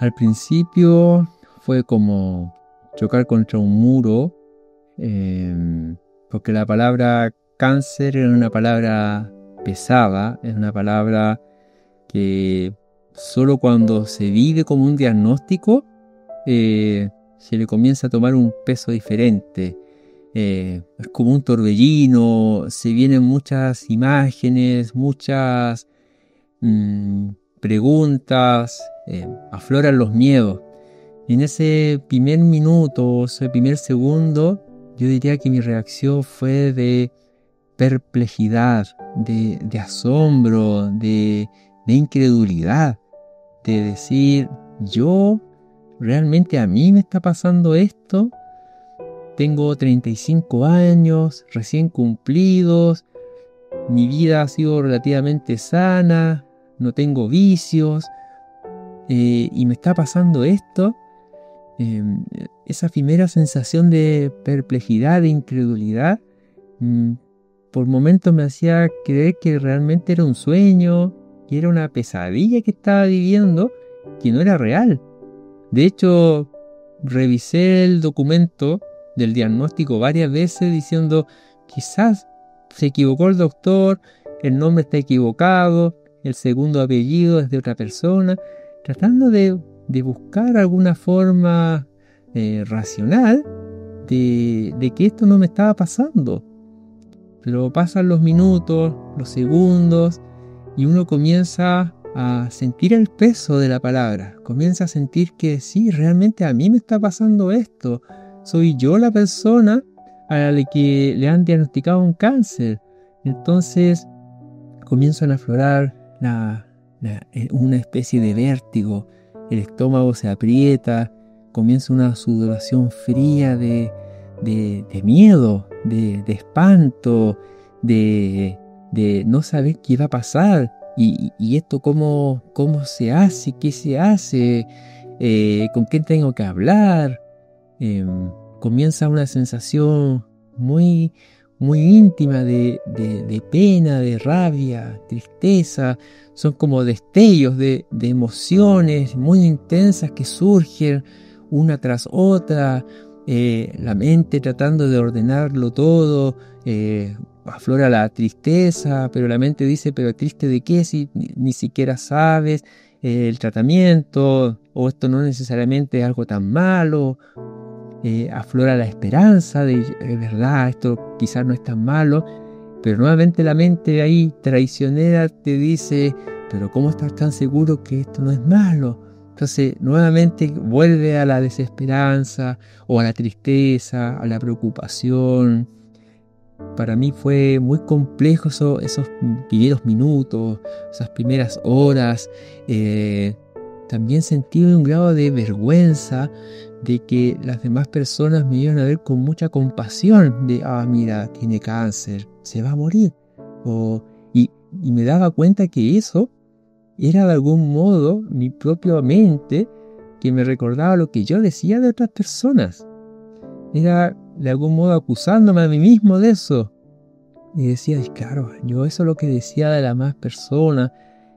Al principio fue como chocar contra un muro, porque la palabra cáncer era una palabra pesada, es una palabra que solo cuando se vive como un diagnóstico se le comienza a tomar un peso diferente. Es como un torbellino, se vienen muchas imágenes, muchas preguntas, afloran los miedos. Y en ese primer minuto, ese primer segundo, yo diría que mi reacción fue de perplejidad, de asombro, de incredulidad, de decir, yo, ¿realmente a mí me está pasando esto? Tengo 35 años, recién cumplidos, mi vida ha sido relativamente sana, no tengo vicios, y me está pasando esto. Esa primera sensación de perplejidad, de incredulidad, por momentos me hacía creer que realmente era un sueño, que era una pesadilla que estaba viviendo, que no era real. De hecho, revisé el documento del diagnóstico varias veces diciendo, quizás se equivocó el doctor, el nombre está equivocado, el segundo apellido es de otra persona, tratando de buscar alguna forma racional de que esto no me estaba pasando. Pero pasan los minutos, los segundos, y uno comienza a sentir el peso de la palabra. Comienza a sentir que sí, realmente a mí me está pasando esto. Soy yo la persona a la que le han diagnosticado un cáncer. Entonces comienzan a aflorar una especie de vértigo. El estómago se aprieta, comienza una sudoración fría de miedo, de espanto, de no saber qué va a pasar. Y esto cómo se hace, qué se hace, con quién tengo que hablar. Comienza una sensación muy, muy íntima de pena, de rabia, tristeza. Son como destellos de emociones muy intensas que surgen una tras otra. La mente tratando de ordenarlo todo, aflora la tristeza, pero la mente dice, pero triste de qué si ni siquiera sabes el tratamiento, o esto no necesariamente es algo tan malo. Aflora la esperanza de verdad, esto quizás no es tan malo, pero nuevamente la mente ahí traicionera te dice, pero ¿cómo estás tan seguro que esto no es malo? Entonces nuevamente vuelve a la desesperanza o a la tristeza, a la preocupación. Para mí fue muy complejo esos primeros minutos, esas primeras horas. También sentí un grado de vergüenza de que las demás personas me iban a ver con mucha compasión, de, mira, tiene cáncer, se va a morir. Y me daba cuenta que eso era de algún modo mi propia mente que me recordaba lo que yo decía de otras personas. Era de algún modo acusándome a mí mismo de eso. Y decía, claro, yo eso es lo que decía de las más personas.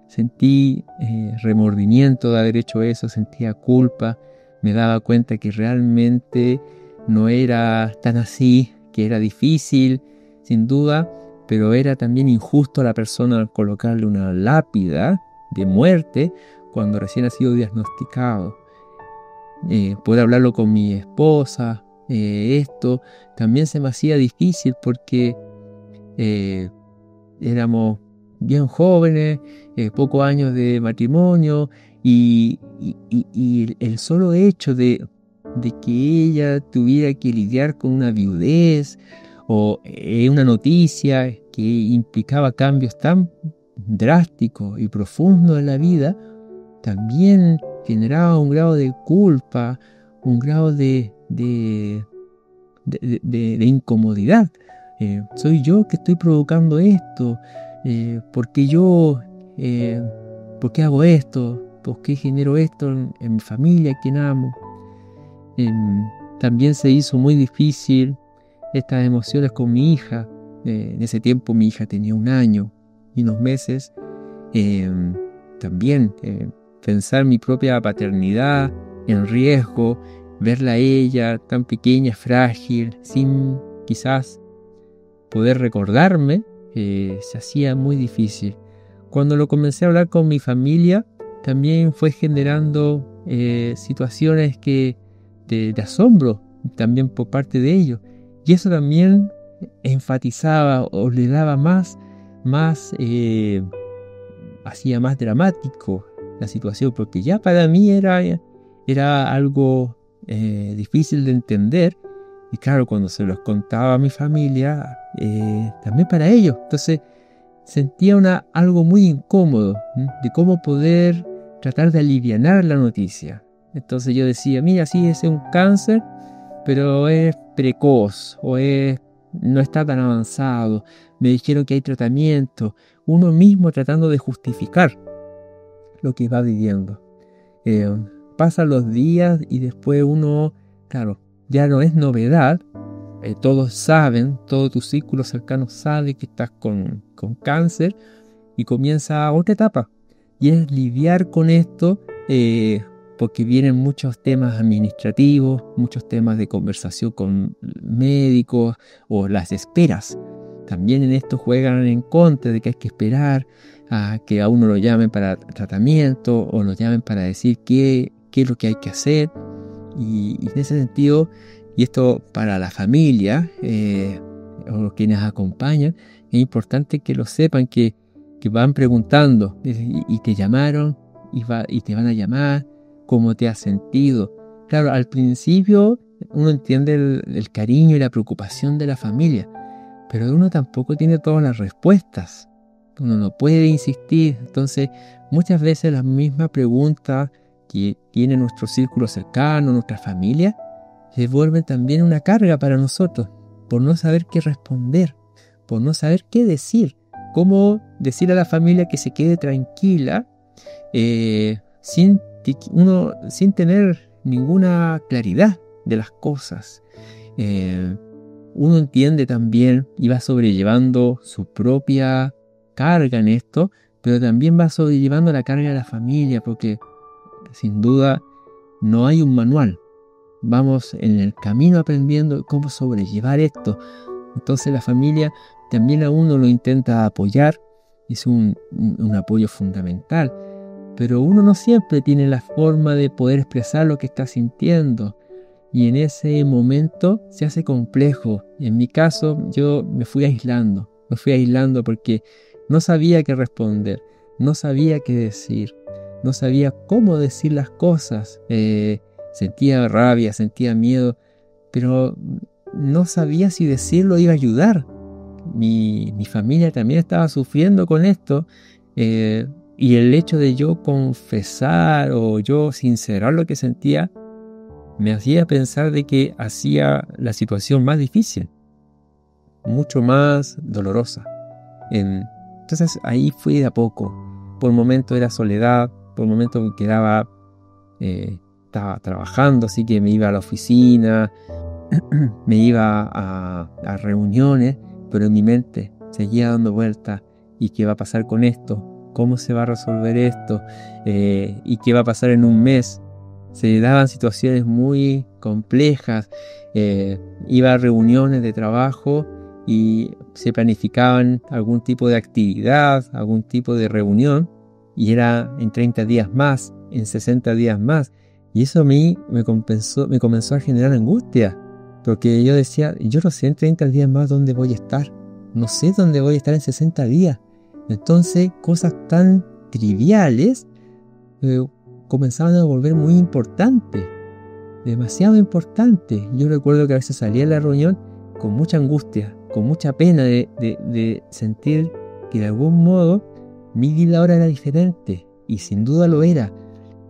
Sentí remordimiento de haber hecho eso, sentía culpa. Me daba cuenta que realmente no era tan así, que era difícil, sin duda, pero era también injusto a la persona al colocarle una lápida de muerte cuando recién ha sido diagnosticado. Poder hablarlo con mi esposa, esto también se me hacía difícil porque éramos bien jóvenes, pocos años de matrimonio, y el solo hecho de que ella tuviera que lidiar con una viudez o una noticia que implicaba cambios tan drásticos y profundos en la vida, también generaba un grado de culpa, un grado de incomodidad. Soy yo que estoy provocando esto. ¿Por qué yo? ¿Por qué hago esto? ¿Por qué genero esto en mi familia, quien amo? También se hizo muy difícil estas emociones con mi hija. En ese tiempo mi hija tenía 1 año y unos meses. También pensar mi propia paternidad en riesgo, verla a ella tan pequeña, frágil, sin quizás poder recordarme, se hacía muy difícil. Cuando lo comencé a hablar con mi familia, también fue generando situaciones de asombro, también por parte de ellos. Y eso también enfatizaba o le daba hacía más dramático la situación, porque ya para mí era algo difícil de entender. Y claro, cuando se los contaba a mi familia, también para ellos. Entonces sentía algo muy incómodo de cómo poder tratar de alivianar la noticia. Entonces yo decía, mira, sí, ese es un cáncer, pero es precoz o no está tan avanzado. Me dijeron que hay tratamiento. Uno mismo tratando de justificar lo que va viviendo. Pasan los días y después uno, claro, ya no es novedad. Todos saben, todo tu círculo cercano sabe que estás con cáncer y comienza otra etapa. Y es lidiar con esto porque vienen muchos temas administrativos, muchos temas de conversación con médicos o las esperas. También en esto juegan en contra de que hay que esperar a que a uno lo llamen para tratamiento o lo llamen para decir qué es lo que hay que hacer. Y en ese sentido, y esto para la familia o quienes acompañan, es importante que lo sepan, que van preguntando y te llamaron y te van a llamar, cómo te has sentido. Claro, al principio uno entiende el cariño y la preocupación de la familia, pero uno tampoco tiene todas las respuestas. Uno no puede insistir. Entonces, muchas veces la misma pregunta que tiene nuestro círculo cercano, nuestra familia, se vuelve también una carga para nosotros, por no saber qué responder, por no saber qué decir, cómo decir a la familia que se quede tranquila, sin tener ninguna claridad de las cosas. Uno entiende también y va sobrellevando su propia carga en esto, pero también va sobrellevando la carga de la familia, porque sin duda no hay un manual. Vamos en el camino aprendiendo cómo sobrellevar esto. Entonces la familia también a uno lo intenta apoyar, es un apoyo fundamental, pero uno no siempre tiene la forma de poder expresar lo que está sintiendo. Y en ese momento se hace complejo. En mi caso, yo me fui aislando porque no sabía qué responder, no sabía qué decir, no sabía cómo decir las cosas. Sentía rabia, sentía miedo, pero no sabía si decirlo iba a ayudar. Mi familia también estaba sufriendo con esto, y el hecho de yo confesar o yo sincerar lo que sentía me hacía pensar de que hacía la situación más difícil, mucho más dolorosa. Entonces ahí fui de a poco. Por momentos era soledad, por momentos me quedaba, estaba trabajando, así que me iba a la oficina, me iba a reuniones, pero en mi mente seguía dando vueltas. ¿Y qué va a pasar con esto? ¿Cómo se va a resolver esto? ¿Y qué va a pasar en un mes? Se daban situaciones muy complejas. Iba a reuniones de trabajo y se planificaban algún tipo de actividad, algún tipo de reunión, y era en 30 días más, en 60 días más. Y eso a mí me comenzó a generar angustia, porque yo decía, yo no sé en 30 días más dónde voy a estar, no sé dónde voy a estar en 60 días. Entonces, cosas tan triviales comenzaban a volver muy importantes, demasiado importantes. Yo recuerdo que a veces salía de la reunión con mucha angustia, con mucha pena de sentir que de algún modo mi vida ahora era diferente, y sin duda lo era.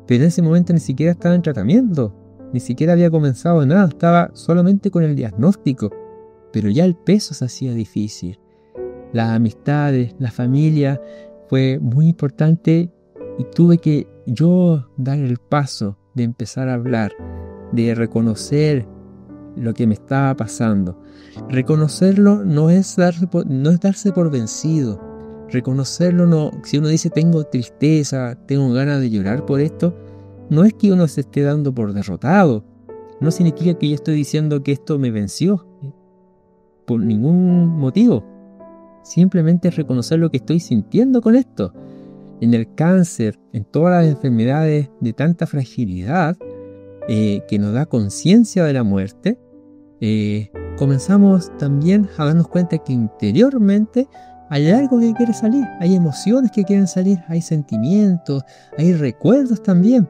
Pero en ese momento ni siquiera estaba en tratamiento, ni siquiera había comenzado nada, estaba solamente con el diagnóstico, pero ya el peso se hacía difícil. Las amistades, la familia, fue muy importante, y tuve que yo dar el paso de empezar a hablar, de reconocer lo que me estaba pasando. Reconocerlo no es darse por vencido, Reconocerlo no, si uno dice tengo tristeza, tengo ganas de llorar por esto, no es que uno se esté dando por derrotado. No significa que yo estoy diciendo que esto me venció por ningún motivo. Simplemente es reconocer lo que estoy sintiendo con esto. En el cáncer, en todas las enfermedades de tanta fragilidad que nos da conciencia de la muerte, comenzamos también a darnos cuenta que interiormente hay algo que quiere salir, hay emociones que quieren salir, hay sentimientos, hay recuerdos también.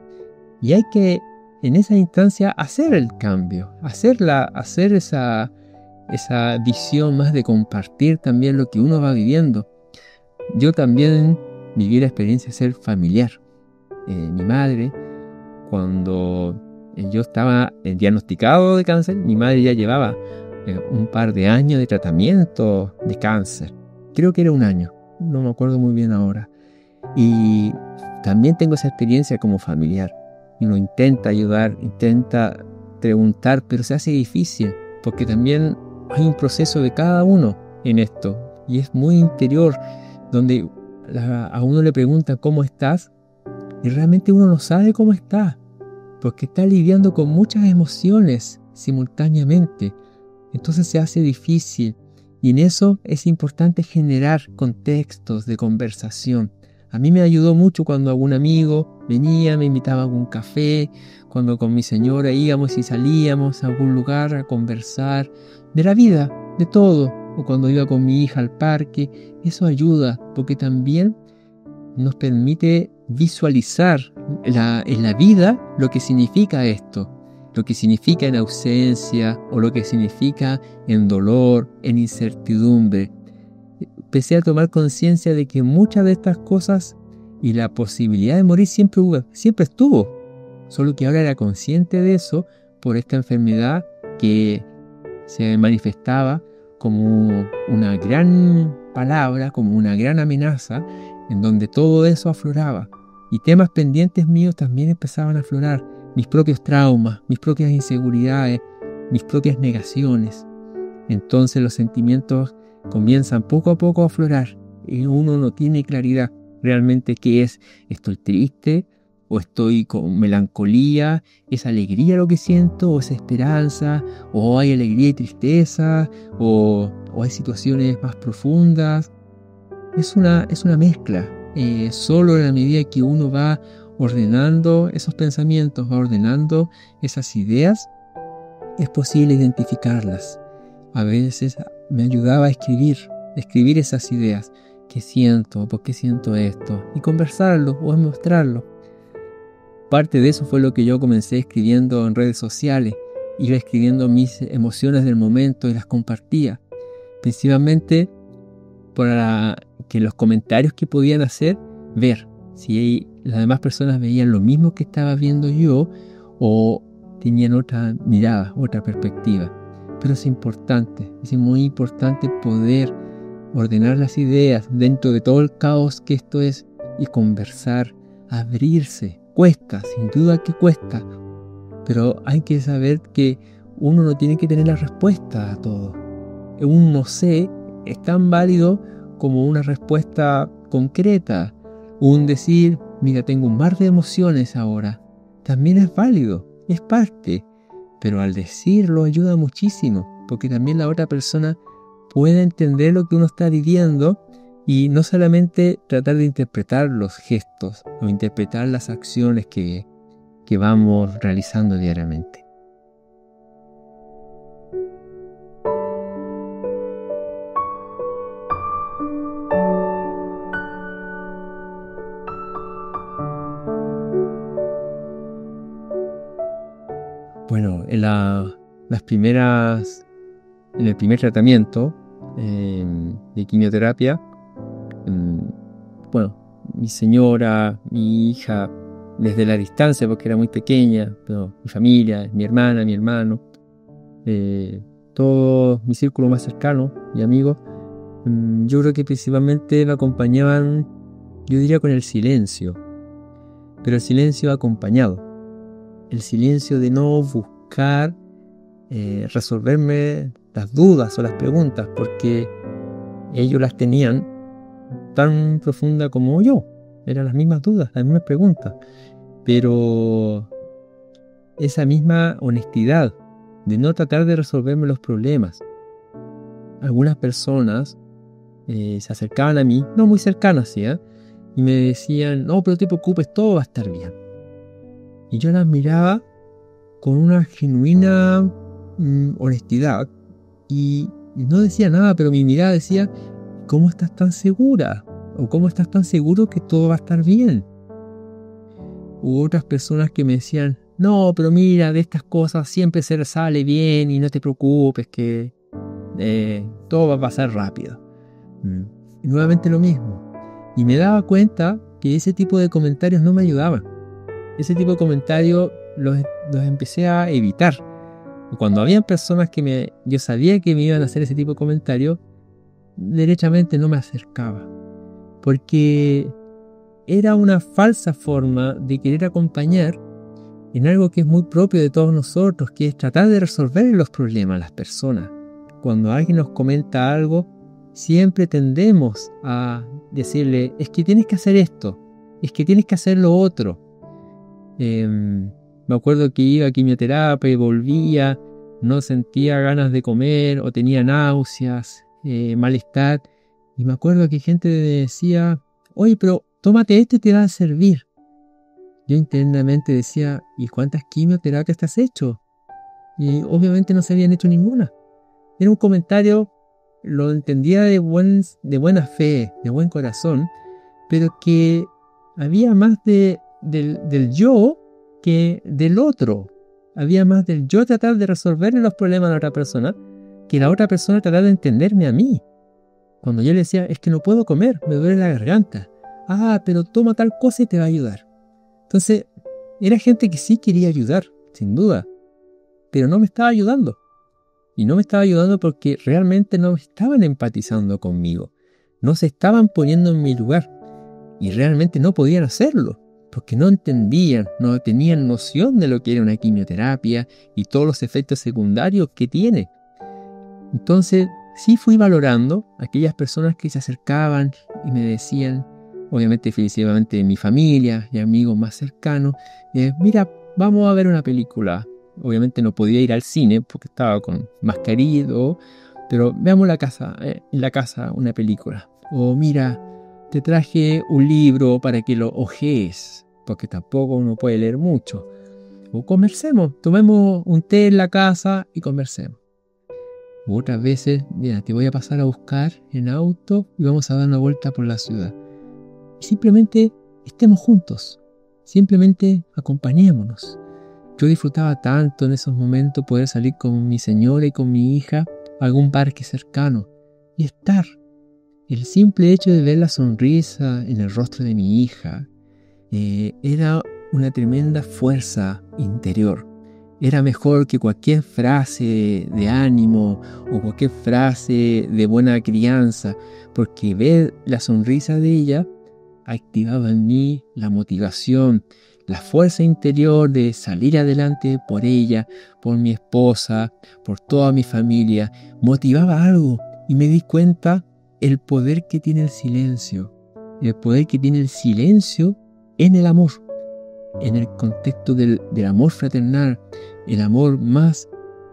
Y hay que, en esa instancia, hacer el cambio, hacer esa visión más de compartir también lo que uno va viviendo. Yo también viví la experiencia de ser familiar. Mi madre, cuando yo estaba diagnosticado de cáncer, mi madre ya llevaba un par de años de tratamiento de cáncer. Creo que era un año, no me acuerdo muy bien ahora. Y también tengo esa experiencia como familiar. Y uno intenta ayudar, intenta preguntar, pero se hace difícil, porque también hay un proceso de cada uno en esto, y es muy interior, donde a uno le preguntan ¿cómo estás? Y realmente uno no sabe cómo está, porque está lidiando con muchas emociones simultáneamente. Entonces se hace difícil, y en eso es importante generar contextos de conversación. A mí me ayudó mucho cuando algún amigo venía, me invitaba a algún café, cuando con mi señora íbamos y salíamos a algún lugar a conversar de la vida, de todo, o cuando iba con mi hija al parque. Eso ayuda, porque también nos permite visualizar en la vida lo que significa esto, lo que significa en ausencia o lo que significa en dolor, en incertidumbre. Empecé a tomar conciencia de que muchas de estas cosas y la posibilidad de morir siempre estuvo, solo que ahora era consciente de eso por esta enfermedad que se manifestaba como una gran palabra, como una gran amenaza, en donde todo eso afloraba. Y temas pendientes míos también empezaban a aflorar, mis propios traumas, mis propias inseguridades, mis propias negaciones. Entonces los sentimientos comienzan poco a poco a aflorar y uno no tiene claridad realmente qué es. ¿Estoy triste? ¿O estoy con melancolía? ¿Es alegría lo que siento? ¿O es esperanza? ¿O hay alegría y tristeza? ¿O hay situaciones más profundas? Es una mezcla. Solo en la medida que uno va ordenando esos pensamientos, va ordenando esas ideas, es posible identificarlas. A veces me ayudaba a escribir esas ideas. ¿Qué siento? ¿Por qué siento esto? Y conversarlo o mostrarlo. Parte de eso fue lo que yo comencé escribiendo en redes sociales. Iba escribiendo mis emociones del momento y las compartía. Principalmente para que los comentarios que podían hacer, ver si las demás personas veían lo mismo que estaba viendo yo o tenían otra mirada, otra perspectiva. Pero es muy importante poder ordenar las ideas dentro de todo el caos que esto es y conversar, abrirse. Cuesta, sin duda que cuesta, pero hay que saber que uno no tiene que tener la respuesta a todo. Un no sé es tan válido como una respuesta concreta. Un decir, mira, tengo un mar de emociones ahora, también es válido, es parte. Pero al decirlo ayuda muchísimo, porque también la otra persona puede entender lo que uno está viviendo y no solamente tratar de interpretar los gestos o interpretar las acciones que vamos realizando diariamente. Bueno, en el primer tratamiento de quimioterapia, bueno, mi señora, mi hija, desde la distancia porque era muy pequeña, pero mi familia, mi hermana, mi hermano, todo mi círculo más cercano y amigos, yo creo que principalmente me acompañaban, yo diría, con el silencio, pero el silencio acompañado, el silencio de no buscar resolverme las dudas o las preguntas, porque ellos las tenían tan profunda como yo. Eran las mismas dudas, las mismas preguntas. Pero esa misma honestidad de no tratar de resolverme los problemas. Algunas personas se acercaban a mí, no muy cercanas, ¿sí? Y me decían, no, pero no te preocupes, todo va a estar bien. Y yo las miraba con una genuina honestidad y no decía nada, pero mi mirada decía, ¿cómo estás tan segura? ¿O cómo estás tan seguro que todo va a estar bien? Hubo otras personas que me decían, no, pero mira, de estas cosas siempre se sale bien y no te preocupes, que todo va a pasar rápido. Y nuevamente lo mismo. Y me daba cuenta que ese tipo de comentarios no me ayudaban. Ese tipo de comentarios los empecé a evitar. Cuando había personas que yo sabía que me iban a hacer ese tipo de comentarios, derechamente no me acercaba. Porque era una falsa forma de querer acompañar en algo que es muy propio de todos nosotros, que es tratar de resolver los problemas a las personas. Cuando alguien nos comenta algo, siempre tendemos a decirle, es que tienes que hacer esto, es que tienes que hacer lo otro. Me acuerdo que iba a quimioterapia y volvía, no sentía ganas de comer o tenía náuseas, malestar. Y me acuerdo que gente decía, oye, pero tómate esto y te va a servir. Yo internamente decía, ¿y cuántas quimioterapias te has hecho? Y obviamente no se habían hecho ninguna. Era un comentario, lo entendía de buena fe, de buen corazón, pero que había más del yo que del otro. Había más del yo tratar de resolverle los problemas a la otra persona que la otra persona tratar de entenderme a mí. Cuando yo le decía, es que no puedo comer, me duele la garganta. Ah, pero toma tal cosa y te va a ayudar. Entonces, era gente que sí quería ayudar, sin duda, pero no me estaba ayudando. Y no me estaba ayudando porque realmente no estaban empatizando conmigo. No se estaban poniendo en mi lugar. Y realmente no podían hacerlo, porque no entendían, no tenían noción de lo que era una quimioterapia y todos los efectos secundarios que tiene. Entonces, sí fui valorando a aquellas personas que se acercaban y me decían, obviamente definitivamente mi familia y amigos más cercanos, mira, vamos a ver una película. Obviamente no podía ir al cine porque estaba con mascarilla, pero veamos en la casa una película. O mira, te traje un libro para que lo hojees, porque tampoco uno puede leer mucho. O conversemos, tomemos un té en la casa y conversemos. U otras veces, mira, te voy a pasar a buscar en auto y vamos a dar una vuelta por la ciudad. Y simplemente estemos juntos, simplemente acompañémonos. Yo disfrutaba tanto en esos momentos poder salir con mi señora y con mi hija a algún parque cercano y estar. El simple hecho de ver la sonrisa en el rostro de mi hija era una tremenda fuerza interior. Era mejor que cualquier frase de ánimo o cualquier frase de buena crianza, porque ver la sonrisa de ella activaba en mí la motivación, la fuerza interior de salir adelante por ella, por mi esposa, por toda mi familia. Motivaba algo y me di cuenta el poder que tiene el silencio en el amor, en el contexto del amor fraternal, el amor más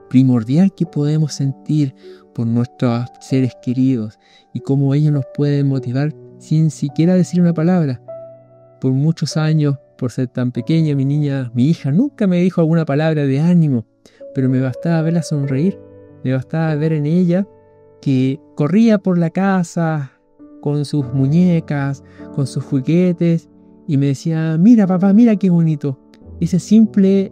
primordial que podemos sentir por nuestros seres queridos y cómo ellos nos pueden motivar sin siquiera decir una palabra. Por muchos años, por ser tan pequeña, mi hija nunca me dijo alguna palabra de ánimo, pero me bastaba verla sonreír, me bastaba ver en ella que corría por la casa con sus muñecas, con sus juguetes y me decía, mira papá, mira qué bonito. Ese simple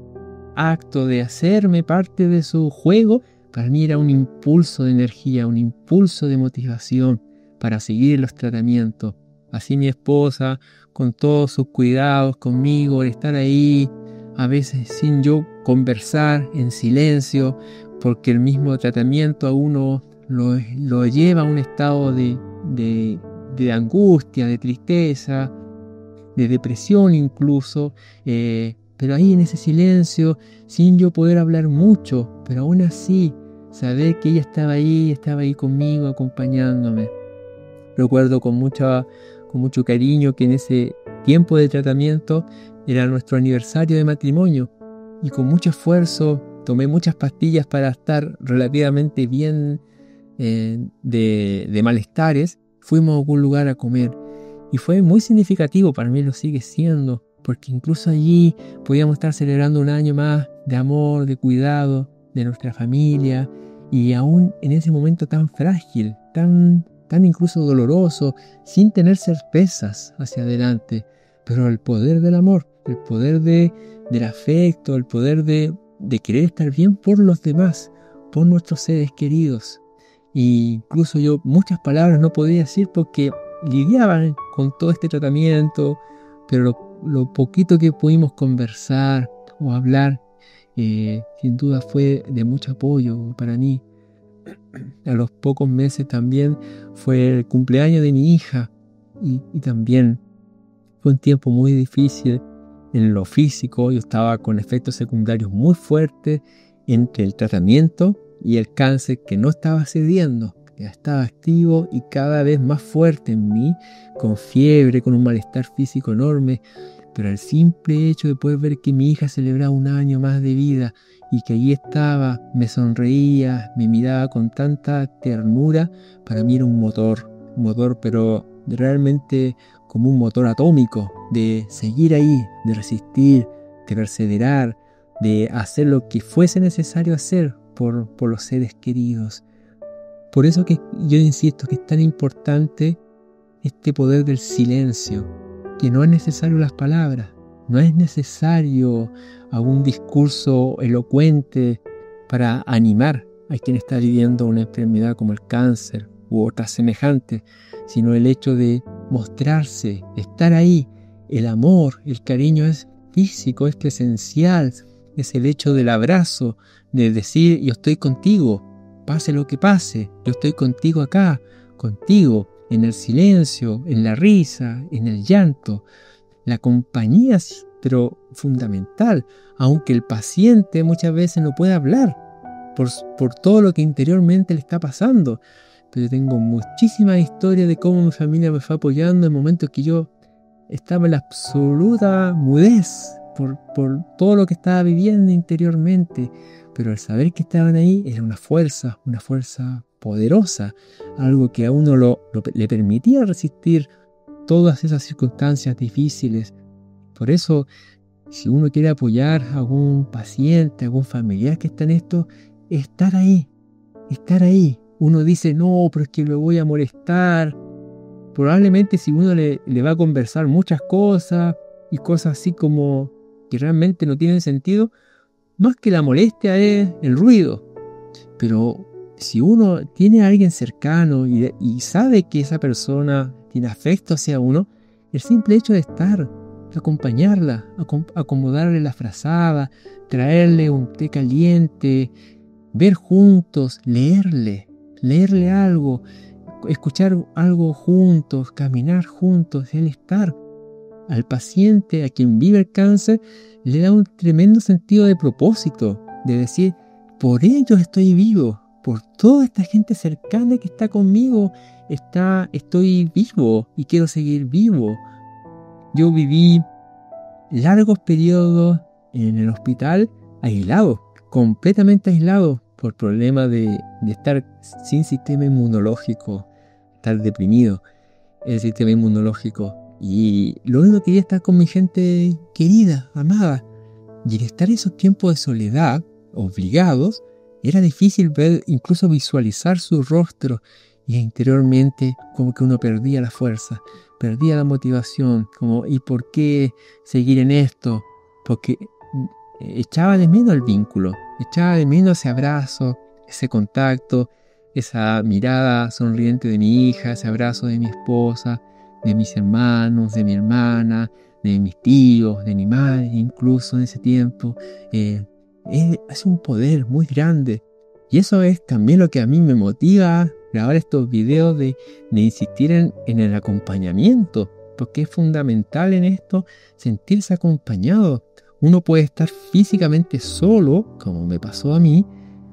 acto de hacerme parte de su juego, para mí era un impulso de energía, un impulso de motivación para seguir los tratamientos. Así mi esposa, con todos sus cuidados conmigo, el estar ahí, a veces sin yo conversar, en silencio, porque el mismo tratamiento a uno lo lleva a un estado de angustia, de tristeza, de depresión incluso, pero ahí en ese silencio, sin yo poder hablar mucho, pero aún así, saber que ella estaba ahí conmigo, acompañándome. Recuerdo con mucho cariño que en ese tiempo de tratamiento era nuestro aniversario de matrimonio y con mucho esfuerzo tomé muchas pastillas para estar relativamente bien de malestares. Fuimos a algún lugar a comer y fue muy significativo, para mí lo sigue siendo, porque incluso allí podíamos estar celebrando un año más de amor, de cuidado de nuestra familia, y aún en ese momento tan frágil, tan incluso doloroso, sin tener certezas hacia adelante, pero el poder del amor, el poder del afecto, el poder de querer estar bien por los demás, por nuestros seres queridos. Y incluso yo muchas palabras no podía decir porque lidiaban con todo este tratamiento, pero lo poquito que pudimos conversar o hablar, sin duda fue de mucho apoyo para mí. A los pocos meses también fue el cumpleaños de mi hija y también fue un tiempo muy difícil en lo físico. Yo estaba con efectos secundarios muy fuertes entre el tratamiento y el cáncer que no estaba cediendo, que estaba activo y cada vez más fuerte en mí, con fiebre, con un malestar físico enorme. Pero el simple hecho de poder ver que mi hija celebraba un año más de vida y que allí estaba, me sonreía, me miraba con tanta ternura, para mí era un motor pero realmente como un motor atómico, de seguir ahí, de resistir, de perseverar, de hacer lo que fuese necesario hacer por los seres queridos. Por eso que yo insisto que es tan importante este poder del silencio, que no es necesario las palabras, no es necesario algún discurso elocuente para animar a quien está viviendo una enfermedad como el cáncer u otras semejantes, sino el hecho de mostrarse, estar ahí. El amor, el cariño es físico, es presencial, es el hecho del abrazo, de decir yo estoy contigo, pase lo que pase, yo estoy contigo acá, contigo, en el silencio, en la risa, en el llanto. La compañía es pero fundamental, aunque el paciente muchas veces no puede hablar por todo lo que interiormente le está pasando. Pero yo tengo muchísimas historias de cómo mi familia me fue apoyando en momentos que yo estaba en la absoluta mudez por todo lo que estaba viviendo interiormente. Pero el saber que estaban ahí era una fuerza poderosa, algo que a uno le permitía resistir todas esas circunstancias difíciles. Por eso, si uno quiere apoyar a algún paciente, a algún familiar que está en esto, estar ahí. Uno dice, no, pero es que lo voy a molestar. Probablemente si uno le va a conversar muchas cosas y cosas así como que realmente no tienen sentido, más que la molestia es el ruido. Pero si uno tiene a alguien cercano y sabe que esa persona tiene afecto hacia uno, el simple hecho de estar, acompañarla, acomodarle la frazada, traerle un té caliente, ver juntos, leerle algo, escuchar algo juntos, caminar juntos, el estar. Al paciente, a quien vive el cáncer, le da un tremendo sentido de propósito, de decir, por ellos estoy vivo, por toda esta gente cercana que está conmigo, estoy vivo y quiero seguir vivo. Yo viví largos periodos en el hospital aislado, completamente aislado, por problemas de estar sin sistema inmunológico, estar deprimido, el sistema inmunológico. Y lo único que quería estar con mi gente querida, amada. Y en estar esos tiempos de soledad, obligados, era difícil ver, incluso visualizar su rostro. Y interiormente como que uno perdía la fuerza, perdía la motivación. Como, ¿y por qué seguir en esto? Porque echaba de menos el vínculo, echaba de menos ese abrazo, ese contacto, esa mirada sonriente de mi hija, ese abrazo de mi esposa, de mis hermanos, de mi hermana, de mis tíos, de mi madre, incluso en ese tiempo. Es un poder muy grande. Y eso es también lo que a mí me motiva a grabar estos videos de insistir en el acompañamiento, porque es fundamental en esto sentirse acompañado. Uno puede estar físicamente solo, como me pasó a mí,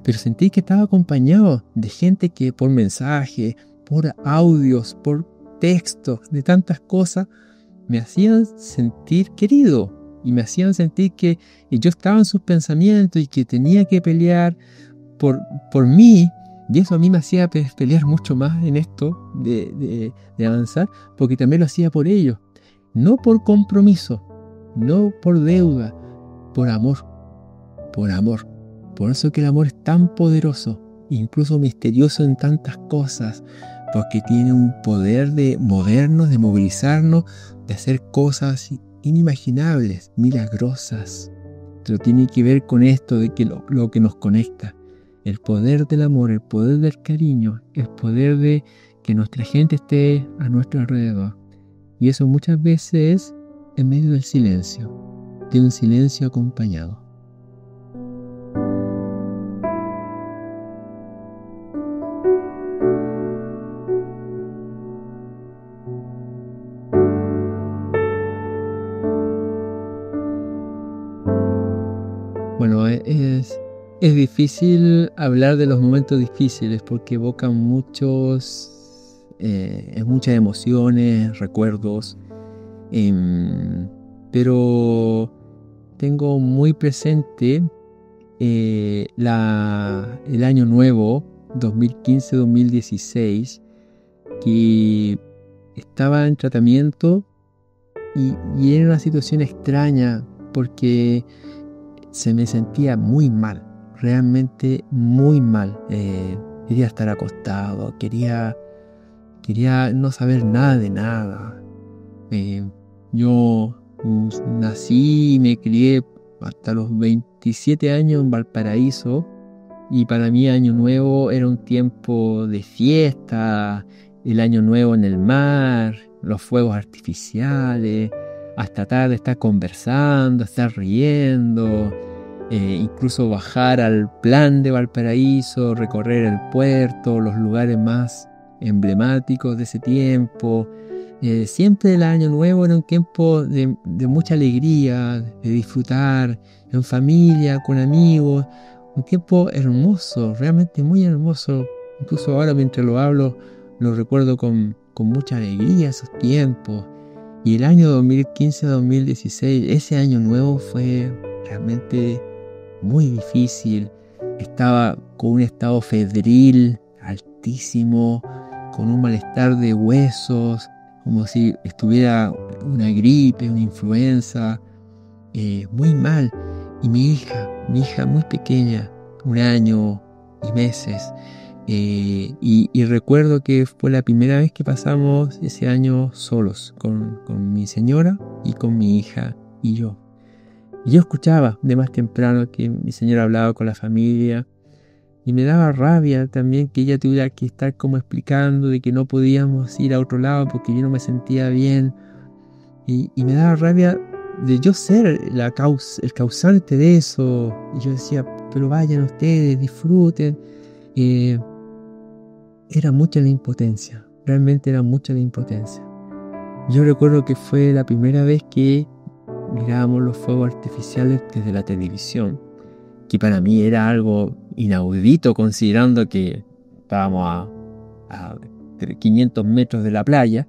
pero sentir que estaba acompañado de gente que por mensaje, por audios, por textos, de tantas cosas, me hacían sentir querido y me hacían sentir que yo estaba en sus pensamientos y que tenía que pelear por mí. Y eso a mí me hacía pelear mucho más en esto de avanzar, porque también lo hacía por ellos. No por compromiso, no por deuda, por amor. Por amor. Por eso que el amor es tan poderoso, incluso misterioso en tantas cosas, porque tiene un poder de movernos, de movilizarnos, de hacer cosas inimaginables, milagrosas. Pero tiene que ver con esto de que lo que nos conecta. El poder del amor, el poder del cariño, el poder de que nuestra gente esté a nuestro alrededor. Y eso muchas veces en medio del silencio, de un silencio acompañado. Bueno, es difícil hablar de los momentos difíciles porque evocan muchas emociones, recuerdos, pero tengo muy presente el año nuevo 2015-2016, que estaba en tratamiento y era una situación extraña porque se me sentía muy mal, realmente muy mal. Quería estar acostado, quería no saber nada de nada. Yo nací y me crié hasta los 27 años en Valparaíso, y para mí Año Nuevo era un tiempo de fiesta, el Año Nuevo en el mar, los fuegos artificiales, hasta tarde estar conversando, estar riendo, incluso bajar al plan de Valparaíso, recorrer el puerto, los lugares más emblemáticos de ese tiempo. Siempre el Año Nuevo era un tiempo de mucha alegría, de disfrutar en familia, con amigos, un tiempo hermoso, realmente muy hermoso. Incluso ahora mientras lo hablo, lo recuerdo con mucha alegría esos tiempos. Y el año 2015-2016, ese año nuevo fue realmente muy difícil. Estaba con un estado febril altísimo, con un malestar de huesos, como si estuviera una gripe, una influenza, muy mal. Y mi hija muy pequeña, 1 año y meses, y recuerdo que fue la primera vez que pasamos ese año solos, con mi señora y con mi hija y yo. Y yo escuchaba de más temprano que mi señora hablaba con la familia, y me daba rabia también que ella tuviera que estar como explicando de que no podíamos ir a otro lado porque yo no me sentía bien. Y me daba rabia de yo ser el causante de eso. Y yo decía, pero vayan ustedes, disfruten. Era mucha la impotencia, realmente era mucha la impotencia. Yo recuerdo que fue la primera vez que mirábamos los fuegos artificiales desde la televisión, que para mí era algo inaudito considerando que estábamos a 500 metros de la playa,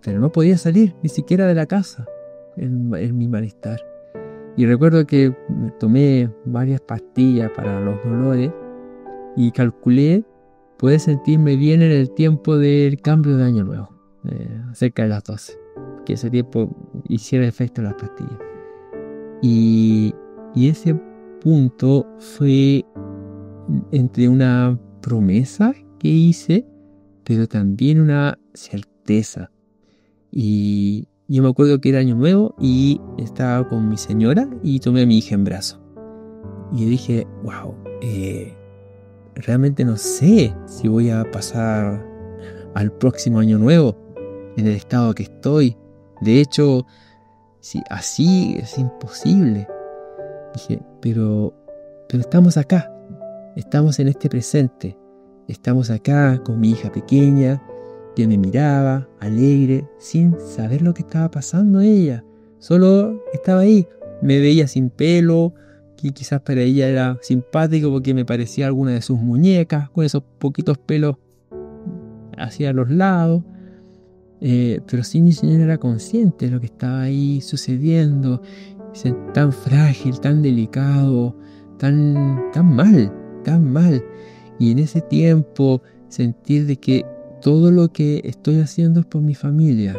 pero no podía salir ni siquiera de la casa en mi malestar. Y recuerdo que me tomé varias pastillas para los dolores y calculé poder sentirme bien en el tiempo del cambio de año nuevo, cerca de las 12, que ese tiempo hiciera efecto las pastillas. Y ese punto fue entre una promesa que hice, pero también una certeza. Y yo me acuerdo que era año nuevo y estaba con mi señora y tomé a mi hija en brazo. Y dije, wow, realmente no sé si voy a pasar al próximo año nuevo en el estado que estoy. De hecho, si así es imposible. Dije, pero estamos acá, estamos en este presente, estamos acá con mi hija pequeña, que me miraba, alegre, sin saber lo que estaba pasando ella. Solo estaba ahí, me veía sin pelo, que quizás para ella era simpático porque me parecía alguna de sus muñecas, con esos poquitos pelos hacia los lados. pero sí mi señora era consciente de lo que estaba ahí sucediendo, tan frágil, tan delicado, tan mal, tan mal. Y en ese tiempo sentir de que todo lo que estoy haciendo es por mi familia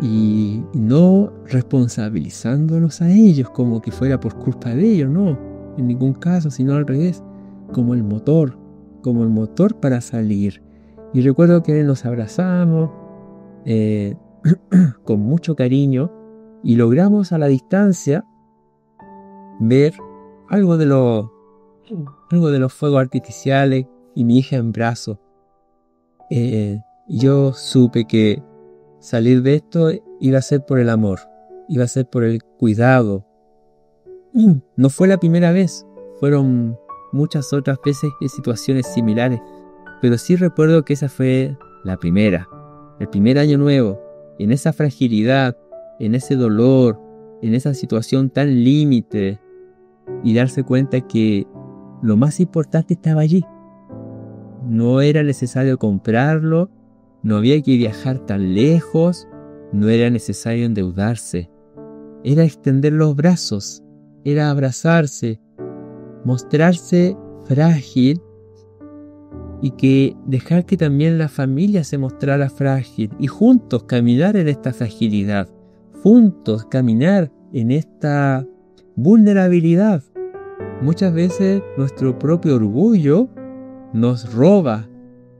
y no responsabilizándolos a ellos como que fuera por culpa de ellos, no, en ningún caso, sino al revés, como el motor para salir. Y recuerdo que nos abrazamos con mucho cariño y logramos a la distancia ver algo de los fuegos artificiales y mi hija en brazos. Yo supe que salir de esto iba a ser por el amor, iba a ser por el cuidado. No fue la primera vez, fueron muchas otras veces en situaciones similares, pero sí recuerdo que esa fue la primera, el primer año nuevo, en esa fragilidad, en ese dolor, en esa situación tan límite, y darse cuenta que lo más importante estaba allí. No era necesario comprarlo, no había que viajar tan lejos, no era necesario endeudarse. Era extender los brazos, era abrazarse, mostrarse frágil y que dejar que también la familia se mostrara frágil y juntos caminar en esta fragilidad, juntos caminar en esta vulnerabilidad. Muchas veces nuestro propio orgullo nos roba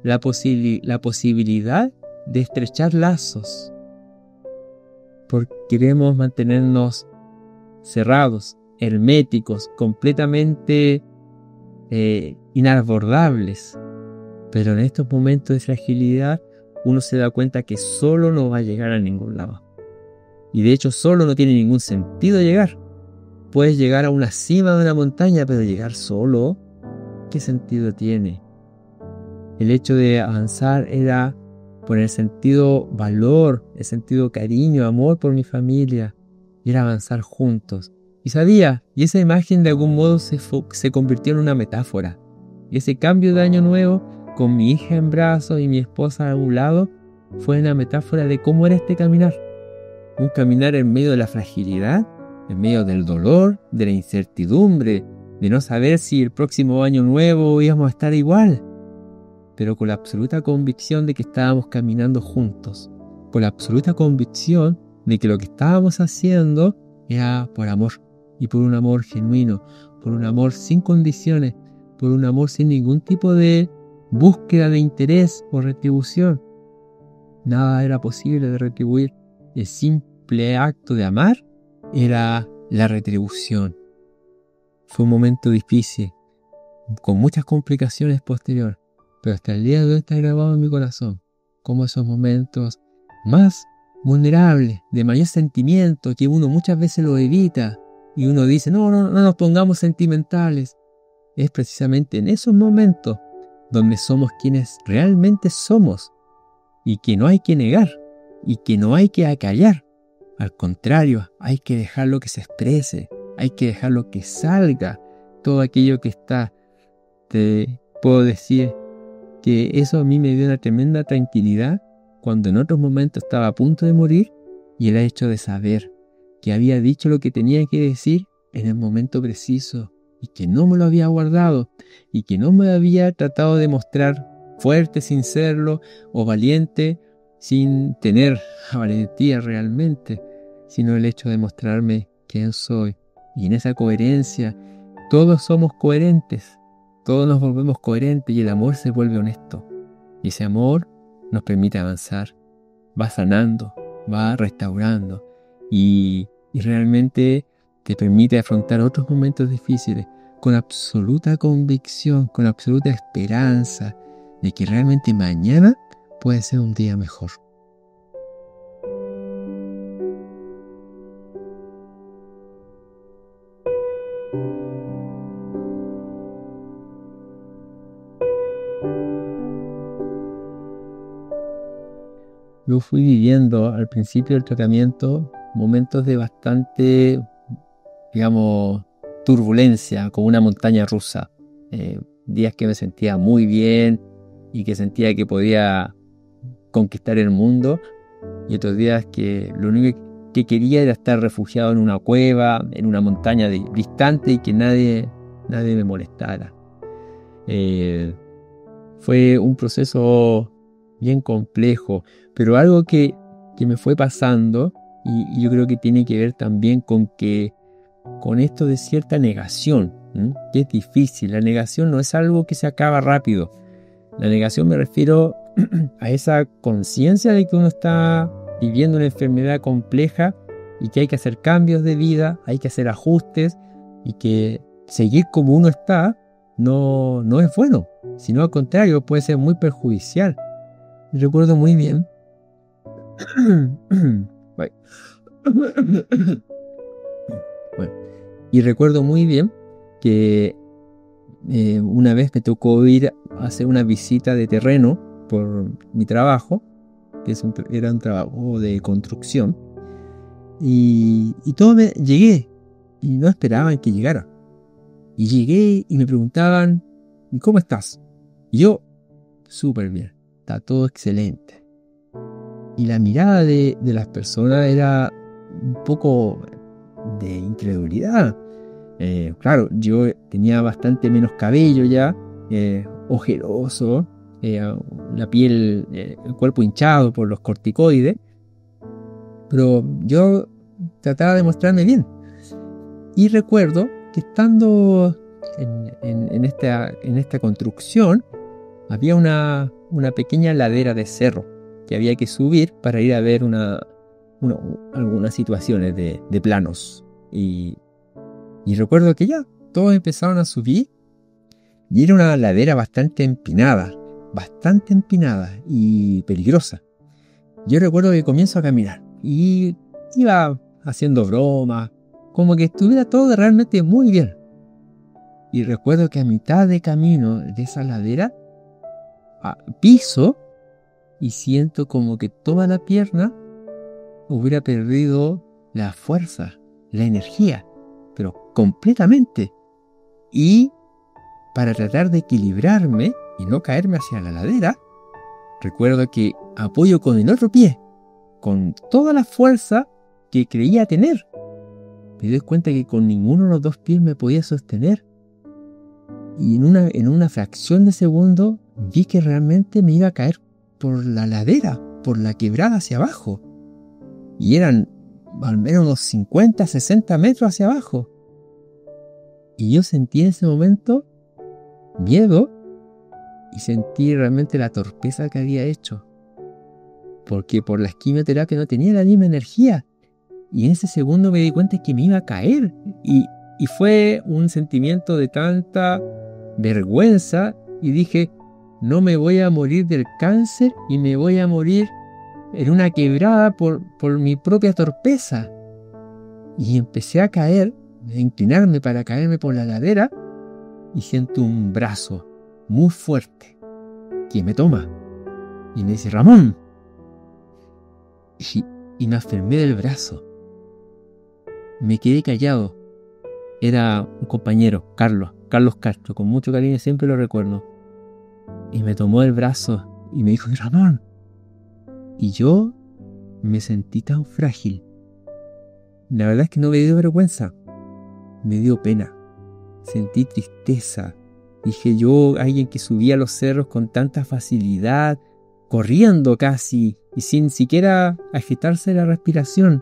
la posibilidad de estrechar lazos, porque queremos mantenernos cerrados, herméticos, completamente inabordables. Pero en estos momentos de fragilidad uno se da cuenta que solo no va a llegar a ningún lado. Y de hecho solo no tiene ningún sentido llegar. Puedes llegar a una cima de una montaña, pero llegar solo, ¿qué sentido tiene? El hecho de avanzar era por el sentido valor, el sentido cariño, amor por mi familia. Era avanzar juntos. Y sabía, y esa imagen de algún modo se convirtió en una metáfora. Y ese cambio de año nuevo, con mi hija en brazos y mi esposa a un lado, fue una metáfora de cómo era este caminar. Un caminar en medio de la fragilidad, en medio del dolor, de la incertidumbre, de no saber si el próximo año nuevo íbamos a estar igual, pero con la absoluta convicción de que estábamos caminando juntos, con la absoluta convicción de que lo que estábamos haciendo era por amor, y por un amor genuino, por un amor sin condiciones, por un amor sin ningún tipo de búsqueda de interés o retribución. Nada era posible de retribuir. El simple acto de amar era la retribución. Fue un momento difícil, con muchas complicaciones posteriores, pero hasta el día de hoy está grabado en mi corazón, como esos momentos más vulnerables, de mayor sentimiento, que uno muchas veces lo evita, y uno dice, no nos pongamos sentimentales. Es precisamente en esos momentos donde somos quienes realmente somos, y que no hay que negar, y que no hay que acallar. Al contrario, hay que dejarlo que se exprese, hay que dejarlo que salga, todo aquello que está. Te puedo decir que eso a mí me dio una tremenda tranquilidad cuando en otros momentos estaba a punto de morir, y el hecho de saber que había dicho lo que tenía que decir en el momento preciso y que no me lo había guardado y que no me había tratado de mostrar fuerte sin serlo o valiente sin tener valentía realmente, sino el hecho de mostrarme quién soy. Y en esa coherencia todos somos coherentes, todos nos volvemos coherentes y el amor se vuelve honesto. Y ese amor nos permite avanzar, va sanando, va restaurando y realmente te permite afrontar otros momentos difíciles con absoluta convicción, con absoluta esperanza de que realmente mañana puede ser un día mejor. Yo fui viviendo al principio del tratamiento momentos de bastante, digamos, turbulencia, como una montaña rusa. Días que me sentía muy bien y que sentía que podía conquistar el mundo, y otros días que lo único que quería era estar refugiado en una cueva, en una montaña distante y que nadie me molestara. Fue un proceso bien complejo, pero algo que me fue pasando, y yo creo que tiene que ver también con esto de cierta negación, que es difícil. La negación no es algo que se acaba rápido. La negación me refiero a esa conciencia de que uno está viviendo una enfermedad compleja y que hay que hacer cambios de vida, hay que hacer ajustes y que seguir como uno está no es bueno, sino al contrario, puede ser muy perjudicial. Recuerdo muy bien. Bueno, y recuerdo muy bien que una vez me tocó ir a hacer una visita de terreno por mi trabajo, que era un trabajo de construcción, y llegué y no esperaban que llegara. Y llegué y me preguntaban, ¿y cómo estás? Y yo, súper bien, está todo excelente. Y la mirada de las personas era un poco de incredulidad. Claro, yo tenía bastante menos cabello ya, ojeroso, la piel, el cuerpo hinchado por los corticoides, pero yo trataba de mostrarme bien. Y recuerdo que estando en esta construcción había una pequeña ladera de cerro que había que subir para ir a ver algunas situaciones de planos. Y recuerdo que ya todos empezaron a subir y era una ladera bastante empinada y peligrosa. Yo recuerdo que comienzo a caminar y iba haciendo bromas, como que estuviera todo realmente muy bien. Y recuerdo que a mitad de camino de esa ladera piso y siento como que toda la pierna hubiera perdido la fuerza, la energía, pero completamente. Y para tratar de equilibrarme y no caerme hacia la ladera, recuerdo que apoyo con el otro pie, con toda la fuerza que creía tener. Me doy cuenta que con ninguno de los dos pies me podía sostener. Y en una fracción de segundo vi que realmente me iba a caer por la ladera, por la quebrada hacia abajo. Y eran al menos unos 50, 60 metros hacia abajo. Y yo sentí en ese momento miedo y sentí realmente la torpeza que había hecho. Porque por la quimioterapia no tenía la misma energía. Y en ese segundo me di cuenta que me iba a caer. Y fue un sentimiento de tanta vergüenza. Y dije, no me voy a morir del cáncer y me voy a morir en una quebrada por mi propia torpeza. Y empecé a caer, a inclinarme para caerme por la ladera. Y siento un brazo muy fuerte que me toma. Y me dice, Ramón. Y me afermé del brazo. Me quedé callado. Era un compañero, Carlos Castro, con mucho cariño, siempre lo recuerdo. Y me tomó el brazo y me dijo, Ramón. Y yo me sentí tan frágil. La verdad es que no me dio vergüenza, me dio pena. Sentí tristeza. Dije yo, alguien que subía los cerros con tanta facilidad, corriendo casi, y sin siquiera agitarse la respiración.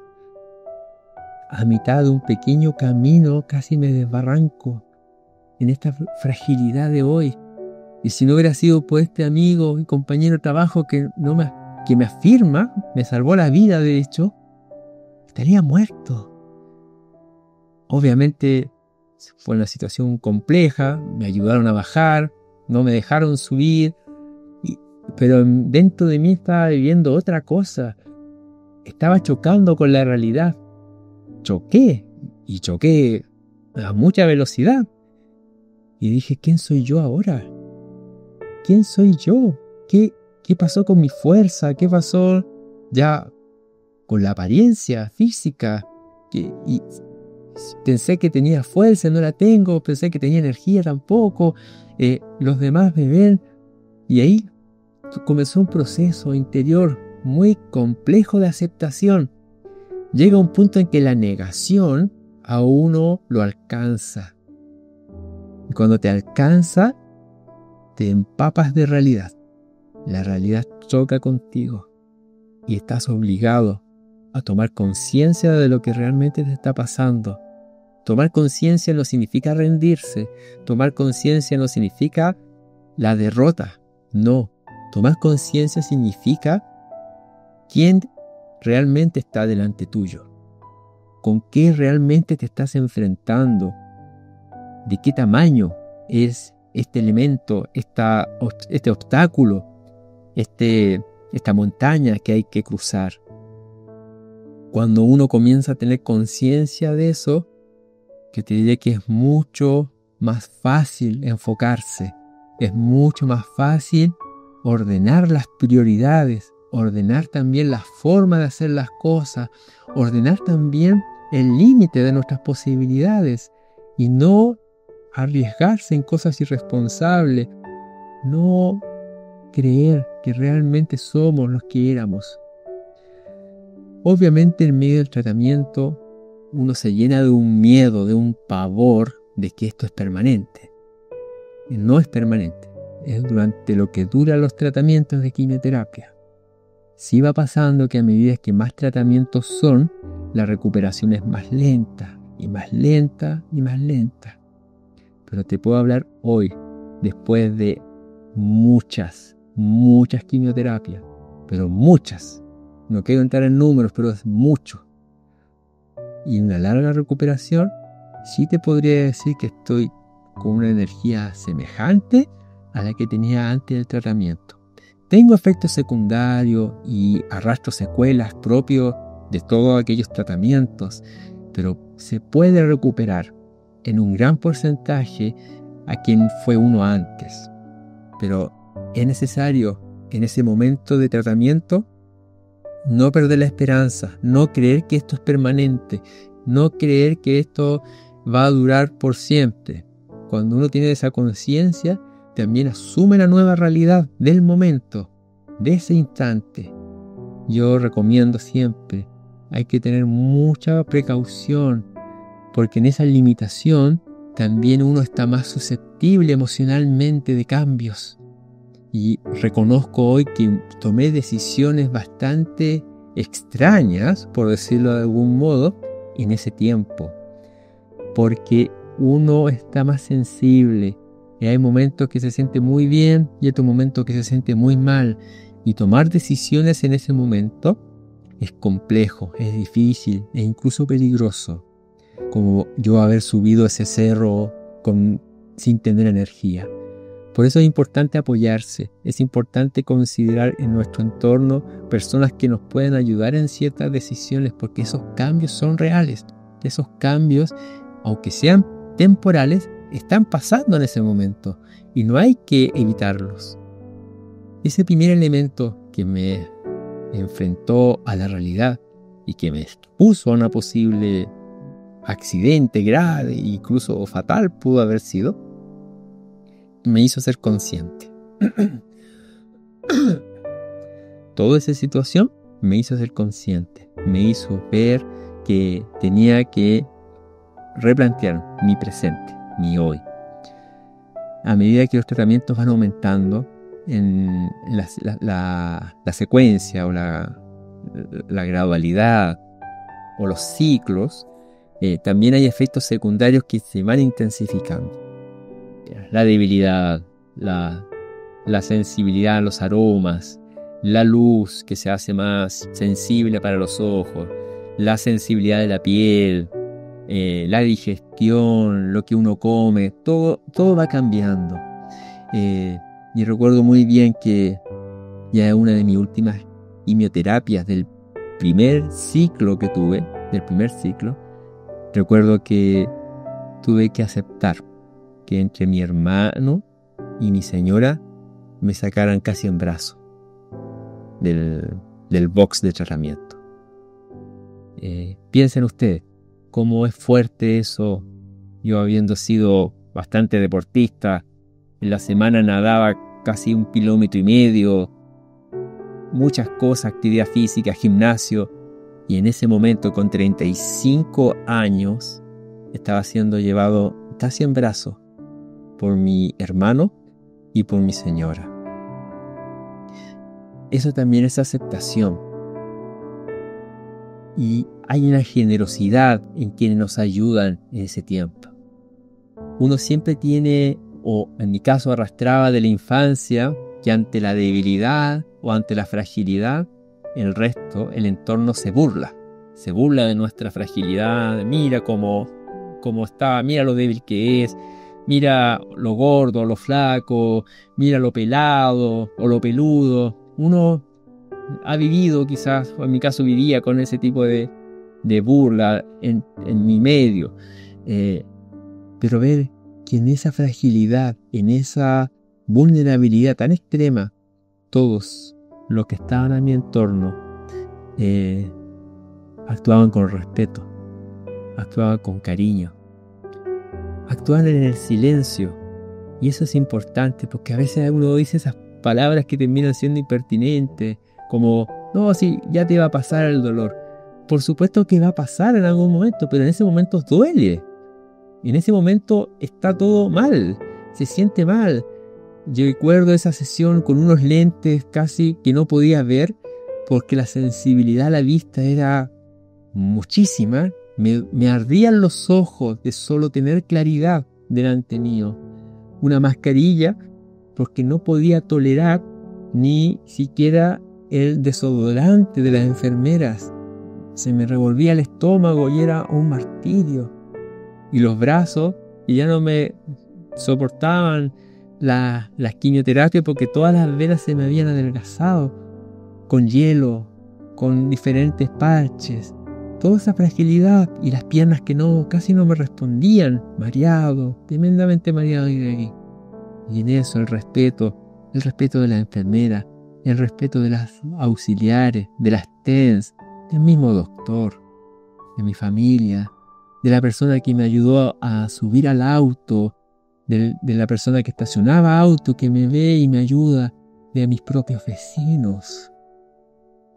A mitad de un pequeño camino casi me desbarranco en esta fragilidad de hoy. Y si no hubiera sido por este amigo y compañero de trabajo que me afirma, me salvó la vida de hecho, estaría muerto. Obviamente fue una situación compleja, me ayudaron a bajar, no me dejaron subir, pero dentro de mí estaba viviendo otra cosa. Estaba chocando con la realidad. Choqué a mucha velocidad. Y dije, ¿quién soy yo ahora? ¿Quién soy yo? ¿Qué pasó con mi fuerza? ¿Qué pasó ya con la apariencia física? Y pensé que tenía fuerza, no la tengo. Pensé que tenía energía, tampoco. Los demás me ven. Y ahí comenzó un proceso interior muy complejo de aceptación. Llega un punto en que la negación a uno lo alcanza. Y cuando te alcanza, te empapas de realidad. La realidad choca contigo y estás obligado a tomar conciencia de lo que realmente te está pasando. Tomar conciencia no significa rendirse. Tomar conciencia no significa la derrota. No. Tomar conciencia significa quién realmente está delante tuyo. Con qué realmente te estás enfrentando. De qué tamaño es este elemento, este obstáculo, esta montaña que hay que cruzar. Cuando uno comienza a tener conciencia de eso, que te diré que es mucho más fácil enfocarse, es mucho más fácil ordenar las prioridades, ordenar también la forma de hacer las cosas, ordenar también el límite de nuestras posibilidades y no arriesgarse en cosas irresponsables, no creer que realmente somos los que éramos. Obviamente en medio del tratamiento uno se llena de un miedo, de un pavor de que esto es permanente. Y no es permanente, es durante lo que duran los tratamientos de quimioterapia. Sí va pasando que a medida que más tratamientos son, la recuperación es más lenta y más lenta y más lenta. Pero te puedo hablar hoy, después de muchas quimioterapias, pero muchas. No quiero entrar en números, pero es mucho. Y una larga recuperación, sí te podría decir que estoy con una energía semejante a la que tenía antes del tratamiento. Tengo efectos secundarios y arrastro secuelas propios de todos aquellos tratamientos, pero se puede recuperar en un gran porcentaje a quien fue uno antes. Pero es necesario en ese momento de tratamiento no perder la esperanza, no creer que esto es permanente, no creer que esto va a durar por siempre. Cuando uno tiene esa conciencia, también asume la nueva realidad del momento, de ese instante. Yo recomiendo siempre, hay que tener mucha precaución, porque en esa limitación también uno está más susceptible emocionalmente de cambios. Y reconozco hoy que tomé decisiones bastante extrañas, por decirlo de algún modo, en ese tiempo. Porque uno está más sensible. Y hay momentos que se siente muy bien y otros momentos que se siente muy mal. Y tomar decisiones en ese momento es complejo, es difícil e incluso peligroso. Como yo haber subido ese cerro sin tener energía. Por eso es importante apoyarse, es importante considerar en nuestro entorno personas que nos pueden ayudar en ciertas decisiones, porque esos cambios son reales. Esos cambios, aunque sean temporales, están pasando en ese momento y no hay que evitarlos. Ese primer elemento que me enfrentó a la realidad y que me expuso a una posible accidente grave, incluso fatal pudo haber sido, me hizo ser consciente. Toda esa situación me hizo ser consciente, me hizo ver que tenía que replantear mi presente, mi hoy. A medida que los tratamientos van aumentando en la secuencia o la gradualidad o los ciclos, también hay efectos secundarios que se van intensificando. La debilidad, la sensibilidad a los aromas, la luz que se hace más sensible para los ojos, la sensibilidad de la piel, la digestión, lo que uno come, todo va cambiando. Y recuerdo muy bien que ya una de mis últimas quimioterapias del primer ciclo que tuve, recuerdo que tuve que aceptar que entre mi hermano y mi señora me sacaran casi en brazo del box de tratamiento. Piensen ustedes cómo es fuerte eso. Yo, habiendo sido bastante deportista, en la semana nadaba casi 1,5 kilómetros, muchas cosas, actividad física, gimnasio, y en ese momento, con 35 años, estaba siendo llevado casi en brazos por mi hermano y por mi señora. Eso también es aceptación. Y hay una generosidad en quienes nos ayudan en ese tiempo. Uno siempre tiene, o en mi caso arrastraba de la infancia, que ante la debilidad o ante la fragilidad, el resto, el entorno se burla. Se burla de nuestra fragilidad. Mira cómo está, mira lo débil que es, mira lo gordo, lo flaco, mira lo pelado o lo peludo. Uno ha vivido quizás, o en mi caso vivía con ese tipo de burla en mi medio. Pero ver que en esa fragilidad, en esa vulnerabilidad tan extrema, todos los que estaban a mi entorno actuaban con respeto, actuaban con cariño, actuaban en el silencio. Y eso es importante, porque a veces uno dice esas palabras que terminan siendo impertinentes, como, no, sí, ya te va a pasar el dolor. Por supuesto que va a pasar en algún momento, pero en ese momento duele. En ese momento está todo mal, se siente mal. Yo recuerdo esa sesión con unos lentes casi que no podía ver, porque la sensibilidad a la vista era muchísima. Me ardían los ojos de solo tener claridad delante mío. Una mascarilla, porque no podía tolerar ni siquiera el desodorante de las enfermeras. Se me revolvía el estómago y era un martirio. Y los brazos, y ya no me soportaban las quimioterapias, porque todas las venas se me habían adelgazado, con hielo, con diferentes parches. Toda esa fragilidad, y las piernas que casi no me respondían, mareado, tremendamente mareado. Y en eso el respeto de la enfermera, el respeto de las auxiliares, de las TENS, del mismo doctor, de mi familia, de la persona que me ayudó a subir al auto, de la persona que estacionaba auto, que me ve y me ayuda, de mis propios vecinos.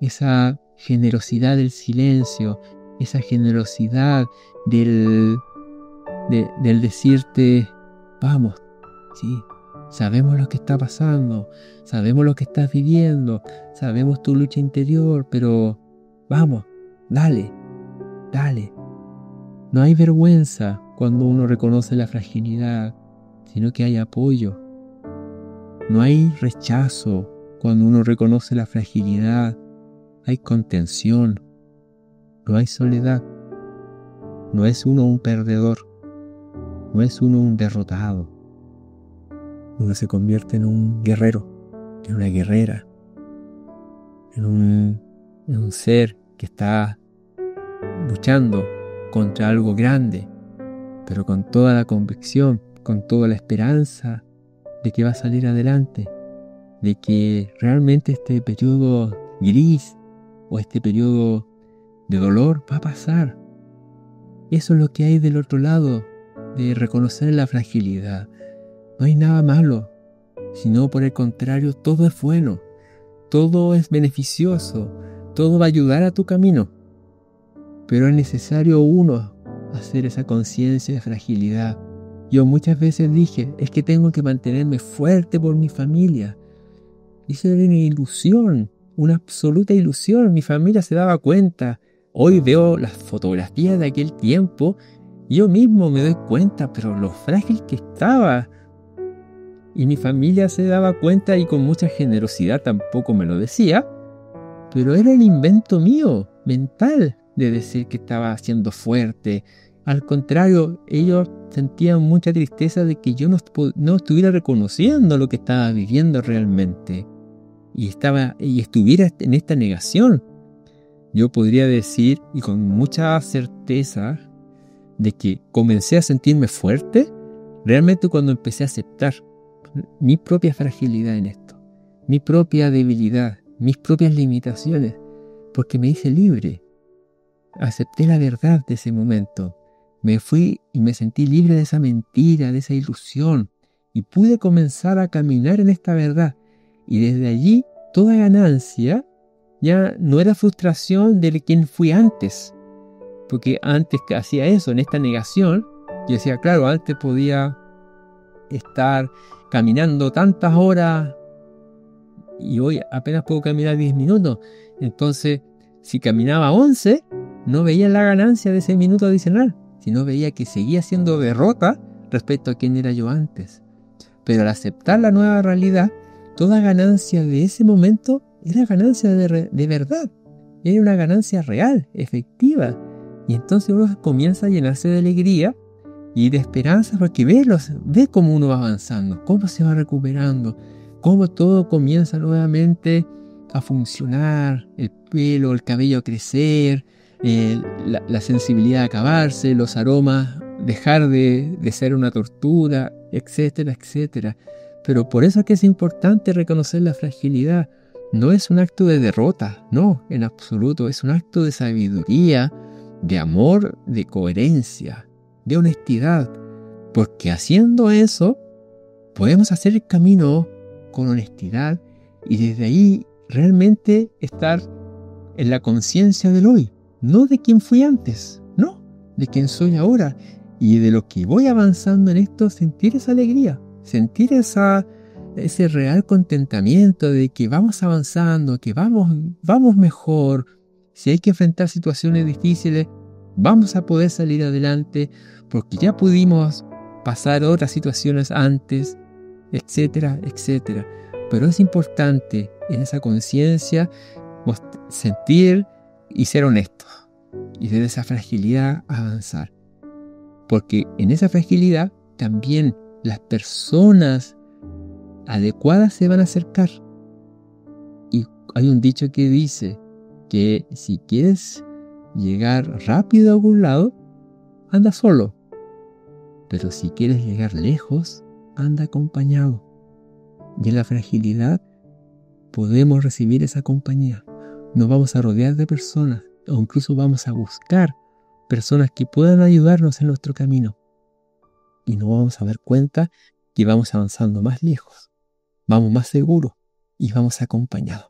Esa generosidad del silencio, esa generosidad del decirte, vamos, sí, sabemos lo que está pasando, sabemos lo que estás viviendo, sabemos tu lucha interior, pero vamos, dale. No hay vergüenza cuando uno reconoce la fragilidad, sino que hay apoyo. No hay rechazo cuando uno reconoce la fragilidad, hay contención. No hay soledad. No es uno un perdedor. No es uno un derrotado. Uno se convierte en un guerrero, en una guerrera, en un ser que está luchando contra algo grande, pero con toda la convicción, con toda la esperanza de que va a salir adelante, de que realmente este periodo gris o este periodo de dolor va a pasar. Eso es lo que hay del otro lado, de reconocer la fragilidad. No hay nada malo, sino por el contrario, todo es bueno, todo es beneficioso, todo va a ayudar a tu camino. Pero es necesario uno hacer esa conciencia de fragilidad. Yo muchas veces dije, es que tengo que mantenerme fuerte por mi familia. Y eso era una ilusión, una absoluta ilusión. Mi familia se daba cuenta. Hoy veo las fotografías de aquel tiempo y yo mismo me doy cuenta, pero lo frágil que estaba. Y mi familia se daba cuenta y con mucha generosidad tampoco me lo decía, pero era el invento mío, mental, de decir que estaba siendo fuerte. Al contrario, ellos sentían mucha tristeza de que yo no estuviera reconociendo lo que estaba viviendo realmente y estuviera en esta negación. Yo podría decir, y con mucha certeza, de que comencé a sentirme fuerte realmente cuando empecé a aceptar mi propia fragilidad en esto, mi propia debilidad, mis propias limitaciones, porque me hice libre. Acepté la verdad de ese momento. Me fui y me sentí libre de esa mentira, de esa ilusión, y pude comenzar a caminar en esta verdad. Y desde allí toda ganancia ya no era frustración de quien fui antes. Porque antes que hacía eso, en esta negación, yo decía, claro, antes podía estar caminando tantas horas y hoy apenas puedo caminar 10 minutos. Entonces, si caminaba 11, no veía la ganancia de ese minuto adicional, sino veía que seguía siendo derrota respecto a quien era yo antes. Pero al aceptar la nueva realidad, toda ganancia de ese momento era ganancia de verdad. Era una ganancia real, efectiva. Y entonces uno comienza a llenarse de alegría y de esperanza porque ve cómo uno va avanzando, cómo se va recuperando, cómo todo comienza nuevamente a funcionar, el pelo, el cabello a crecer, la sensibilidad a acabarse, los aromas dejar de ser una tortura, etcétera, etcétera. Pero por eso es que es importante reconocer la fragilidad. No es un acto de derrota, no, en absoluto, es un acto de sabiduría, de amor, de coherencia, de honestidad, porque haciendo eso podemos hacer el camino con honestidad y desde ahí realmente estar en la conciencia del hoy, no de quien fui antes, no, de quien soy ahora y de lo que voy avanzando en esto, sentir esa alegría, sentir ese real contentamiento de que vamos avanzando, que vamos mejor. Si hay que enfrentar situaciones difíciles, vamos a poder salir adelante porque ya pudimos pasar otras situaciones antes, etcétera, etcétera. Pero es importante en esa conciencia sentir y ser honestos y desde esa fragilidad avanzar. Porque en esa fragilidad también las personas adecuadas se van a acercar. Y hay un dicho que dice que si quieres llegar rápido a algún lado, anda solo. Pero si quieres llegar lejos, anda acompañado. Y en la fragilidad podemos recibir esa compañía. Nos vamos a rodear de personas o incluso vamos a buscar personas que puedan ayudarnos en nuestro camino. Y nos vamos a dar cuenta que vamos avanzando más lejos, vamos más seguros y vamos acompañados.